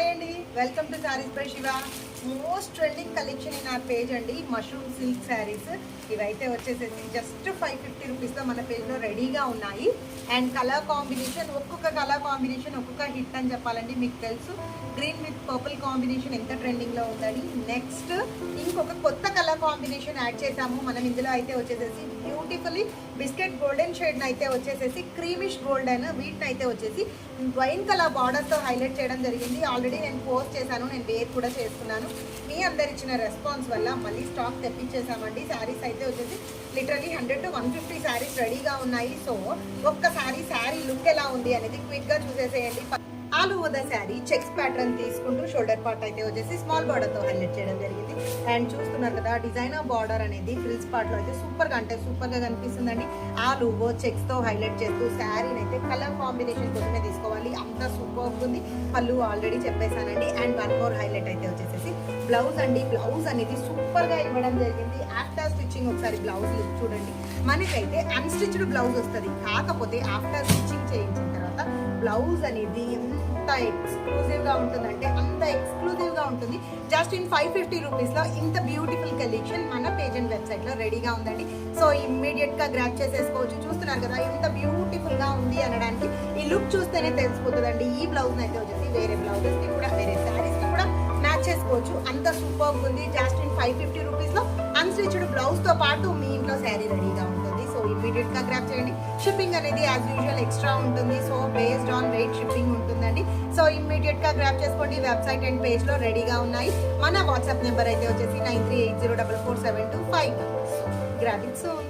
Hi అండి, welcome to saris by Shiva. Most trending collection in are page అండి, mushroom silk saris. ఇవైతే వచ్చేసేసి జస్ట్ 550 రూపీస్లో మన పేజ్లో రెడీగా ఉన్నాయి. అండ్ కలర్ కాంబినేషన్, ఒక్కొక్క కలర్ కాంబినేషన్ ఒక్కొక్క హిట్ అని చెప్పాలండి. మీకు తెలుసు గ్రీన్ విత్ పర్పుల్ కాంబినేషన్ ఎంత ట్రెండింగ్లో ఉందని. నెక్స్ట్ ఇంకొక కొత్త కలర్ కాంబినేషన్ యాడ్ చేసాము మనం ఇందులో. అయితే వచ్చేసేసి బ్యూటిఫుల్లీ బిస్కెట్ గోల్డెన్ షేడ్ అయితే వచ్చేసేసి క్రీమిష్ గోల్డెన్, వీటిని అయితే వచ్చేసి వైన్ కలర్ బార్డర్స్తో హైలైట్ చేయడం జరిగింది. ఆల్రెడీ నేను పోస్ట్ చేశాను, నేను వేర్ కూడా చేసుకున్నాను. మీ అందరు ఇచ్చిన రెస్పాన్స్ వల్ల మళ్ళీ స్టాక్ తెప్పించేసామండి. శారీస్ అయితే వచ్చేసి లిటరలీ 100 to 150 శారీస్ రెడీగా ఉన్నాయి. సో ఒక్కసారి శారీ లుక్ ఎలా ఉంది అనేది క్విక్గా చూసేసేయండి. All over the sari checks pattern తీసుకుంటూ షోల్డర్ పార్ట్ అయితే వచ్చేసి స్మాల్ బార్డర్తో హైలైట్ చేయడం జరిగింది. అండ్ చూస్తున్నారు కదా, డిజైనర్ బార్డర్ అనేది ఫ్రిల్స్ పార్ట్లో అయితే సూపర్గా, అంటే సూపర్గా కనిపిస్తుందండి. ఆల్ ఓవర్ చెక్స్తో హైలైట్ చేస్తూ శారీని అయితే కలర్ కాంబినేషన్ కోసమే తీసుకోవాలి, అంత సూపర్ ఉంటుంది. పళ్ళు ఆల్రెడీ చెప్పేశానండి. అండ్ వన్ మోర్ హైలైట్ అయితే వచ్చేసేసి బ్లౌజ్ అండి. బ్లౌజ్ అనేది సూపర్గా ఇవ్వడం జరిగింది. ఆఫ్టర్ స్టిచ్చింగ్ ఒకసారి బ్లౌజ్ లుక్ చూడండి. మనకైతే అన్స్టిచ్డ్ బ్లౌజ్ వస్తుంది, కాకపోతే ఆఫ్టర్ స్టిచ్చింగ్ చేయించిన తర్వాత బ్లౌజ్ అనేది ఎంత ఎక్స్క్లూజివ్గా ఉంటుందంటే అంత ఎక్స్క్లూజివ్గా ఉంటుంది. జస్ట్ ఇన్ 550 రూపీస్లో ఇంత బ్యూటిఫుల్ కలెక్షన్ మన పేజ్ అండ్ వెబ్సైట్లో రెడీగా ఉందండి. సో ఇమ్మీడియట్గా గ్రాప్ చేసేసుకోవచ్చు. చూస్తున్నారు కదా ఎంత బ్యూటిఫుల్గా ఉంది అనడానికి ఈ లుక్ చూస్తేనే తెలిసిపోతుందండి. ఈ బ్లౌజ్ అయితే వచ్చేసి వేరే బ్లౌజెస్కి కూడా, వేరే శారీస్కి కూడా మ్యాచ్ చేసుకోవచ్చు, అంత సూపర్ ఉంది. జస్ట్ ఇన్ 550 రూపీస్లో అన్స్టిచ్డ్ బ్లౌజ్తో పాటు మీ ఇంట్లో శారీ రెడీగా ఉంటుంది. సో ఇమ్మీడియట్గా గ్రాప్ చేయండి. షిప్పింగ్ అనేది యాజ్ యూజువల్ ఎక్స్ట్రా ఉంటుంది. So based on weight shipping ఉంటుందండి. సో ఇమ్మీడియట్గా గ్రాప్ చేసుకోండి. వెబ్సైట్ అండ్ పేజ్లో రెడీగా ఉన్నాయి. మన వాట్సాప్ నెంబర్ అయితే వచ్చేసి 9380447255. Grab it soon.